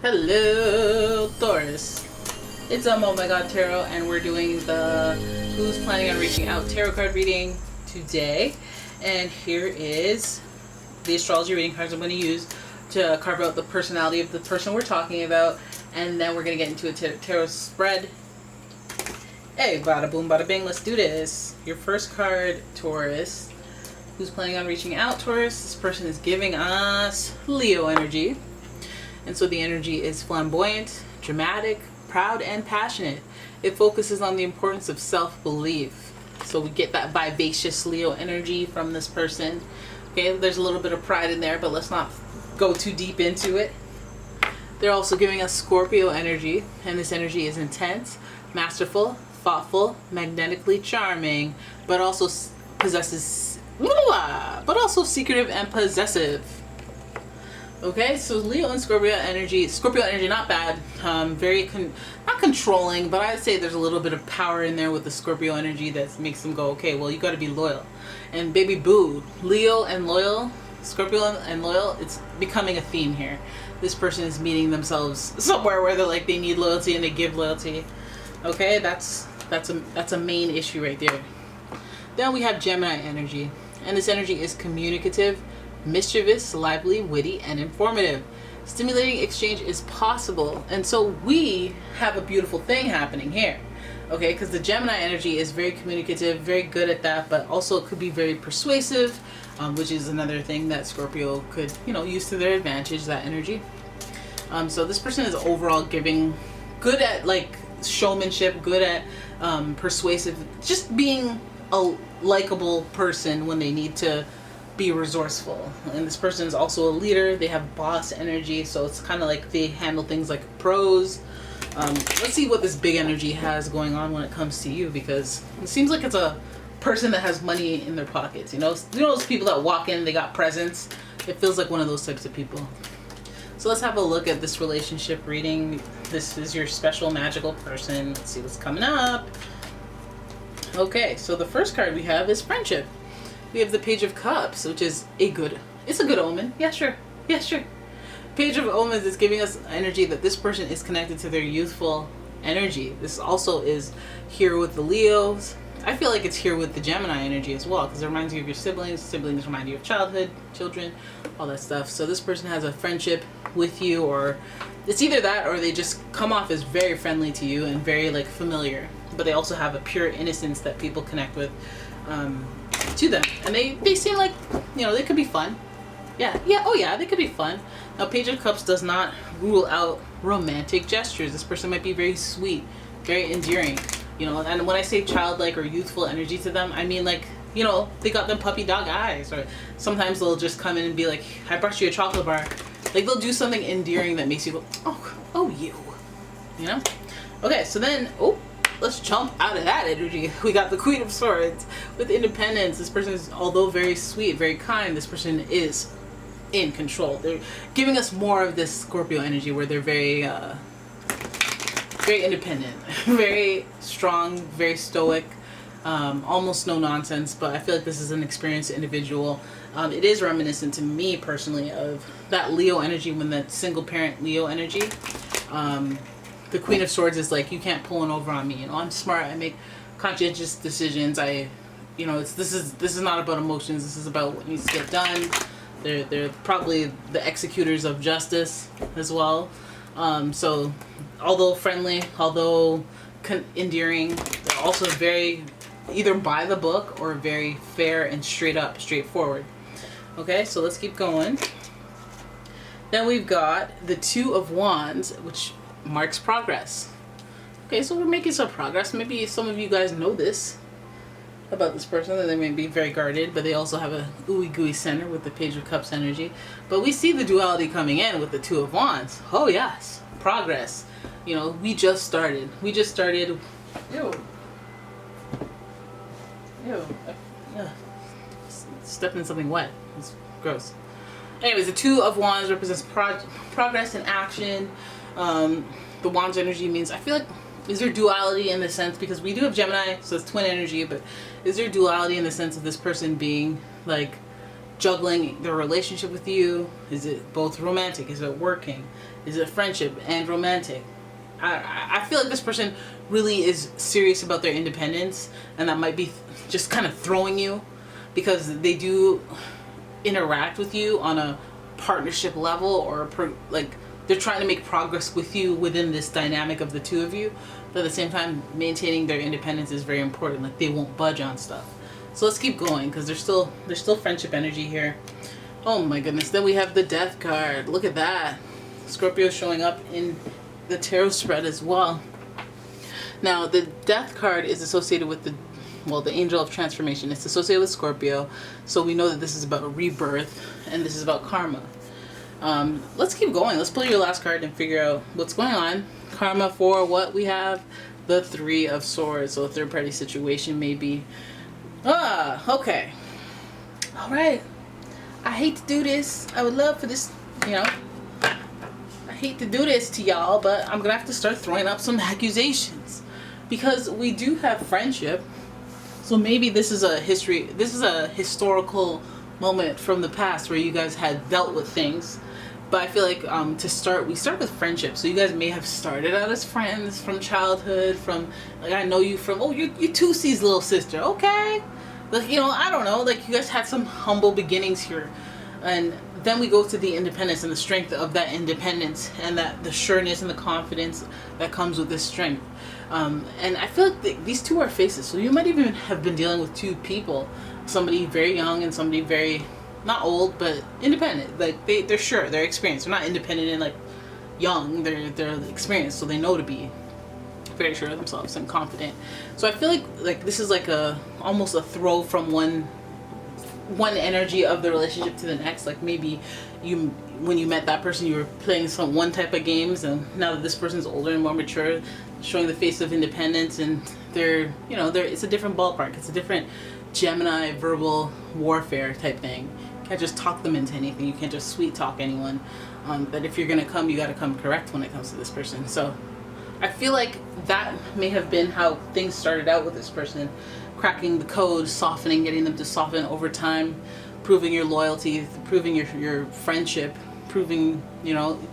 Hello, Taurus. It's OMG Tarot, and we're doing the Who's Planning on Reaching Out tarot card reading today. And here is the astrology reading cards I'm going to use to carve out the personality of the person we're talking about. And then we're going to get into a tarot spread. Hey, bada boom, bada bing, let's do this. Your first card, Taurus. Who's planning on reaching out, Taurus? This person is giving us Leo energy. And so the energy is flamboyant, dramatic, proud, and passionate. It focuses on the importance of self-belief. So we get that vivacious Leo energy from this person. Okay, there's a little bit of pride in there, but let's not go too deep into it. They're also giving us Scorpio energy, and this energy is intense, masterful, thoughtful, magnetically charming, but also secretive and possessive. Okay, so Leo and Scorpio energy not bad, not controlling, but I'd say there's a little bit of power in there with the Scorpio energy that makes them go, okay, well, you got to be loyal. And baby boo, Leo and loyal, Scorpio and loyal, it's becoming a theme here. This person is meeting themselves somewhere where they're like, they need loyalty and they give loyalty. Okay, that's a main issue right there. Then we have Gemini energy, and this energy is communicative, mischievous, lively, witty, and informative. Stimulating exchange is possible, and so we have a beautiful thing happening here. Okay, because the Gemini energy is very communicative, very good at that, but also it could be very persuasive, which is another thing that Scorpio could, use to their advantage, that energy. So this person is overall good at like showmanship, good at persuasive, just being a likable person when they need to be resourceful. And this person is also a leader. They have boss energy, so it's kind of like they handle things like pros. Let's see what this big energy has going on when it comes to you, because it seems like it's a person that has money in their pockets. You know those people that walk in, they got presents. It feels like one of those types of people. So let's have a look at this relationship reading. This is your special magical person. Let's see what's coming up. Okay, so the first card we have is friendship. We have the Page of Cups, which is it's a good omen. Yeah, sure. Page of Omens is giving us energy that this person is connected to their youthful energy. This also is here with the Leos. I feel like it's here with the Gemini energy as well, because it reminds you of your siblings. Siblings remind you of childhood, children, all that stuff. So this person has a friendship with you, or it's either that or they just come off as very friendly to you and very like familiar. But they also have a pure innocence that people connect with to them, and they seem like they could be fun. They could be fun. Now, Page of Cups does not rule out romantic gestures. This person might be very sweet, very endearing, and when I say childlike or youthful energy to them, I mean like, they got them puppy dog eyes, or sometimes they'll just come in and be like, I brought you a chocolate bar. Like, they'll do something endearing that makes you go, oh you okay, so then let's jump out of that energy. We got the Queen of Swords with independence. This person is, although very sweet, very kind, this person is in control. They're giving us more of this Scorpio energy where they're very independent, very strong, very stoic, almost no nonsense, but I feel like this is an experienced individual. It is reminiscent to me personally of that Leo energy, when that single parent Leo energy. The Queen of Swords is like, you can't pull one over on me. I'm smart. I make conscientious decisions. This is not about emotions. This is about what needs to get done. They're probably the executors of justice as well. So, although friendly, although endearing, they're also very either by the book or very fair and straightforward. Okay, so let's keep going. Then we've got the Two of Wands, which marks progress. Okay, so we're making some progress. Maybe some of you guys know this about this person, that they may be very guarded, but they also have a ooey gooey center with the Page of Cups energy. But we see the duality coming in with the Two of Wands. Oh yes, progress. We just started. Ew. Stepped in something wet. It's gross. Anyways, the Two of Wands represents progress and action. The Wands energy means, I feel like, is there duality in the sense, because we do have Gemini, so it's twin energy, but is there duality in the sense of this person being like juggling their relationship with you? Is it both romantic? Is it working? Is it friendship and romantic? I feel like this person really is serious about their independence, and that might be just kind of throwing you, because they do interact with you on a partnership level, or like they're trying to make progress with you within this dynamic of the two of you, but at the same time maintaining their independence is very important. Like they won't budge on stuff. So let's keep going, because there's still friendship energy here. Oh my goodness. Then we have the Death card. Look at that. Scorpio showing up in the tarot spread as well. Now the Death card is associated with the Angel of Transformation. It's associated with Scorpio, so we know that this is about a rebirth, and this is about karma. Let's keep going. Let's pull your last card and figure out what's going on. Karma for what we have? The Three of Swords. So a third party situation maybe. Okay. All right. I hate to do this. I would love for this, I hate to do this to y'all, but I'm gonna have to start throwing up some accusations, because we do have friendship. So maybe this is a historical moment from the past where you guys had dealt with things. But I feel like we start with friendship. So you guys may have started out as friends from childhood, from like I know you from you Tusi's little sister, okay? Like I don't know, like you guys had some humble beginnings here, and then we go to the independence and the strength of that independence, and that the sureness and the confidence that comes with this strength. And I feel like these two are faces. So you might even have been dealing with two people, somebody very young and somebody very not old but independent. Like they're sure, they're experienced. They're not independent and like young. They're experienced, so they know to be very sure of themselves and confident. So I feel like this is like almost a throw from one energy of the relationship to the next. Like maybe when you met that person, you were playing one type of games, and now that this person's older and more mature, showing the face of independence, and it's a different ballpark. It's a different Gemini verbal warfare type thing. You can't just talk them into anything. You can't just sweet talk anyone. But if you're gonna come, you gotta come correct when it comes to this person. So I feel like that may have been how things started out with this person, cracking the code, softening, getting them to soften over time, proving your loyalty, proving your friendship, proving,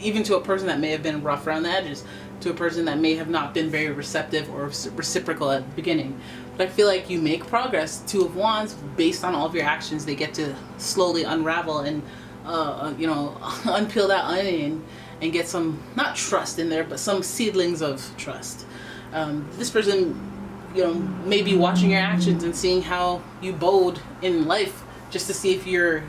even to a person that may have been rough around the edges, to a person that may have not been very receptive or reciprocal at the beginning. But I feel like you make progress. Two of Wands, based on all of your actions, they get to slowly unravel and, unpeel that onion and get some, not trust in there, but some seedlings of trust. This person, may be watching your actions and seeing how you bode in life, just to see if you're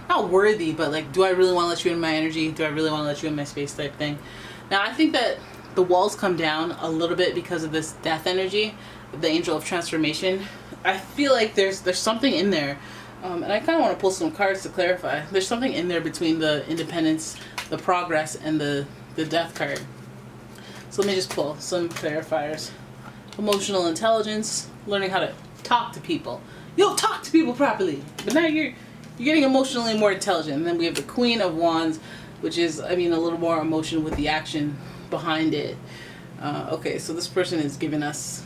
not worthy, but like, do I really want to let you in my energy? Do I really want to let you in my space type thing? Now, I think that the walls come down a little bit because of this Death energy, the Angel of Transformation. I feel like there's something in there, and I kind of want to pull some cards to clarify. There's something in there between the independence, the progress, and the Death card. So let me just pull some clarifiers. Emotional intelligence, learning how to talk to people. You don't talk to people properly, but now you're getting emotionally more intelligent. And then we have the Queen of Wands, which is, a little more emotion with the action behind it. Okay, so this person is giving us...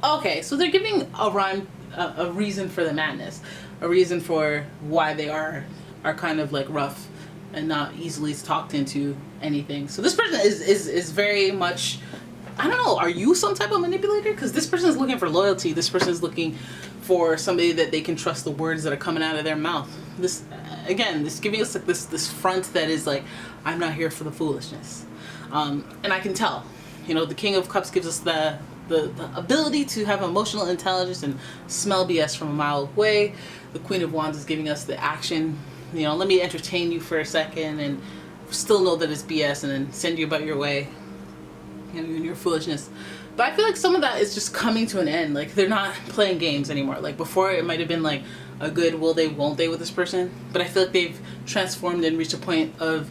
Okay, so they're giving a reason for the madness. A reason for why they are kind of like rough and not easily talked into anything. So this person is very much... I don't know, are you some type of manipulator? Because this person is looking for loyalty. This person is looking for somebody that they can trust the words that are coming out of their mouth. This giving us like this front that is like, I'm not here for the foolishness. And I can tell, the King of Cups gives us the ability to have emotional intelligence and smell BS from a mile away. The Queen of Wands is giving us the action, let me entertain you for a second and still know that it's BS and then send you about your way. Your foolishness. But I feel like some of that is just coming to an end. Like they're not playing games anymore. Like before it might have been like a good will they won't they with this person, but I feel like they've transformed and reached a point of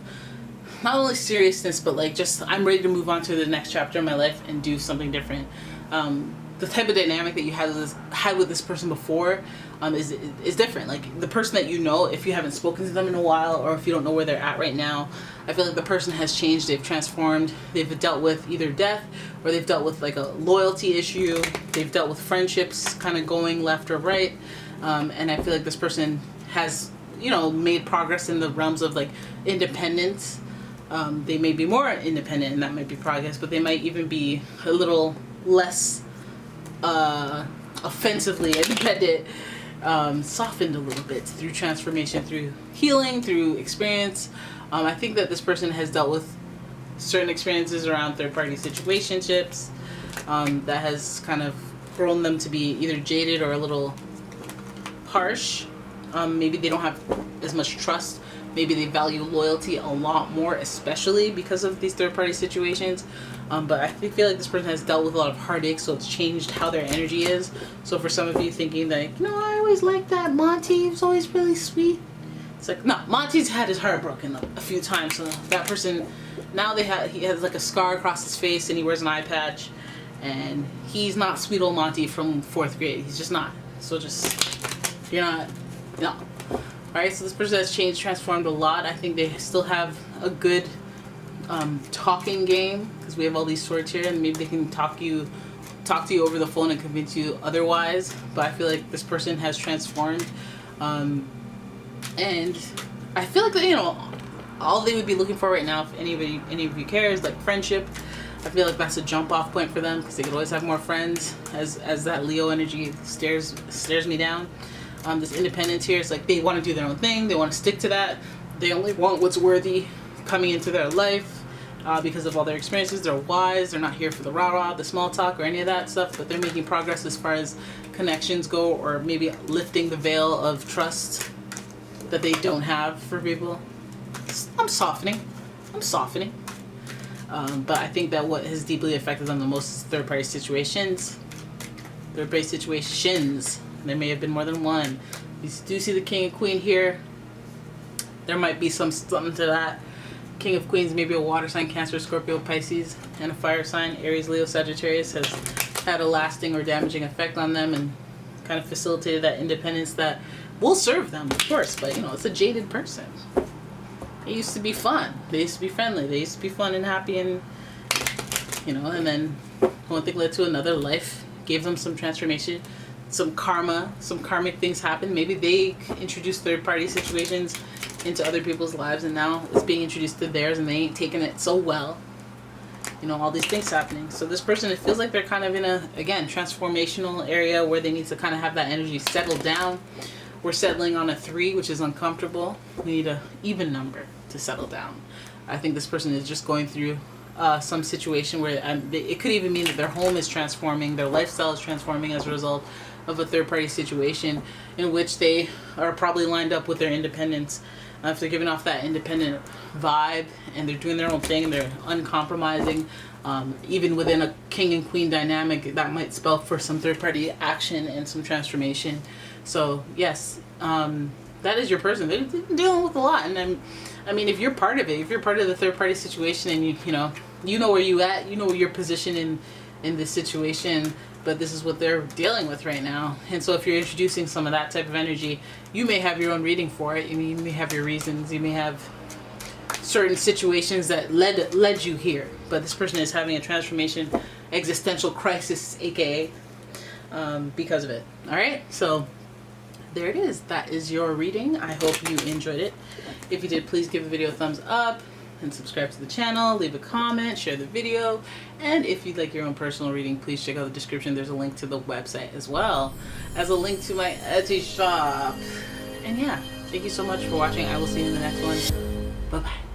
not only seriousness, but like just I'm ready to move on to the next chapter of my life and do something different. The type of dynamic that you had with this person before is different. Like the person that if you haven't spoken to them in a while, or if you don't know where they're at right now, I feel like the person has changed. They've transformed. They've dealt with either death, or they've dealt with like a loyalty issue. They've dealt with friendships kind of going left or right, and I feel like this person has made progress in the realms of like independence. They may be more independent, and that might be progress, but they might even be a little less offensively independent, softened a little bit through transformation, through healing, through experience. I think that this person has dealt with certain experiences around third-party situationships that has kind of grown them to be either jaded or a little harsh. Maybe they don't have as much trust. Maybe they value loyalty a lot more, especially because of these third-party situations. But I feel like this person has dealt with a lot of heartache, so it's changed how their energy is. So for some of you thinking that, I always liked that Monty, he was always really sweet. It's like, no, Monty's had his heart broken a few times. So that person, now he has like a scar across his face, and he wears an eye patch. And he's not sweet old Monty from 4th grade. He's just not. So you're not, no. Alright, so this person has changed, transformed a lot. I think they still have a good talking game, because we have all these swords here, and maybe they can talk to you over the phone and convince you otherwise. But I feel like this person has transformed, and I feel like all they would be looking for right now, if any of you cares, like friendship. I feel like that's a jump off point for them, because they could always have more friends as that Leo energy stares me down. This independence here, it's like they want to do their own thing. They want to stick to that. They only want what's worthy coming into their life because of all their experiences. They're wise. They're not here for the rah-rah, the small talk, or any of that stuff, but they're making progress as far as connections go, or maybe lifting the veil of trust that they don't have for people. I'm softening. But I think that what has deeply affected them the most is third-party situations. Third-party situations. There may have been more than one. You do see the King and Queen here. There might be something to that. King of Queens, maybe a water sign, Cancer, Scorpio, Pisces, and a fire sign, Aries, Leo, Sagittarius, has had a lasting or damaging effect on them and kind of facilitated that independence that will serve them, of course, but it's a jaded person. They used to be fun. They used to be friendly. They used to be fun and happy, and and then one thing led to another. Life gave them some transformation, some karma, some karmic things happened. Maybe they introduced third-party situations into other people's lives, and now it's being introduced to theirs, and they ain't taking it so well. All these things happening. So this person, it feels like they're kind of in a, again, transformational area where they need to kind of have that energy settle down. We're settling on a 3, which is uncomfortable. We need an even number to settle down. I think this person is just going through some situation where it could even mean that their home is transforming, their lifestyle is transforming as a result of a third-party situation in which they are probably lined up with their independence. If they're giving off that independent vibe and they're doing their own thing and they're uncompromising, even within a king and queen dynamic, that might spell for some third-party action and some transformation. So yes, that is your person. They're dealing with a lot, and I mean, if you're part of it, if you're part of the third-party situation, and you know where you at, your position in this situation, but this is what they're dealing with right now. And so if you're introducing some of that type of energy, you may have your own reading for it. You may have your reasons. You may have certain situations that led you here. But this person is having a transformation, existential crisis, aka, because of it. All right, so there it is. That is your reading. I hope you enjoyed it. If you did, please give the video a thumbs up and subscribe to the channel, leave a comment, share the video, and if you'd like your own personal reading, please check out the description. There's a link to the website as well as a link to my Etsy shop. And yeah, thank you so much for watching. I will see you in the next one. Bye bye.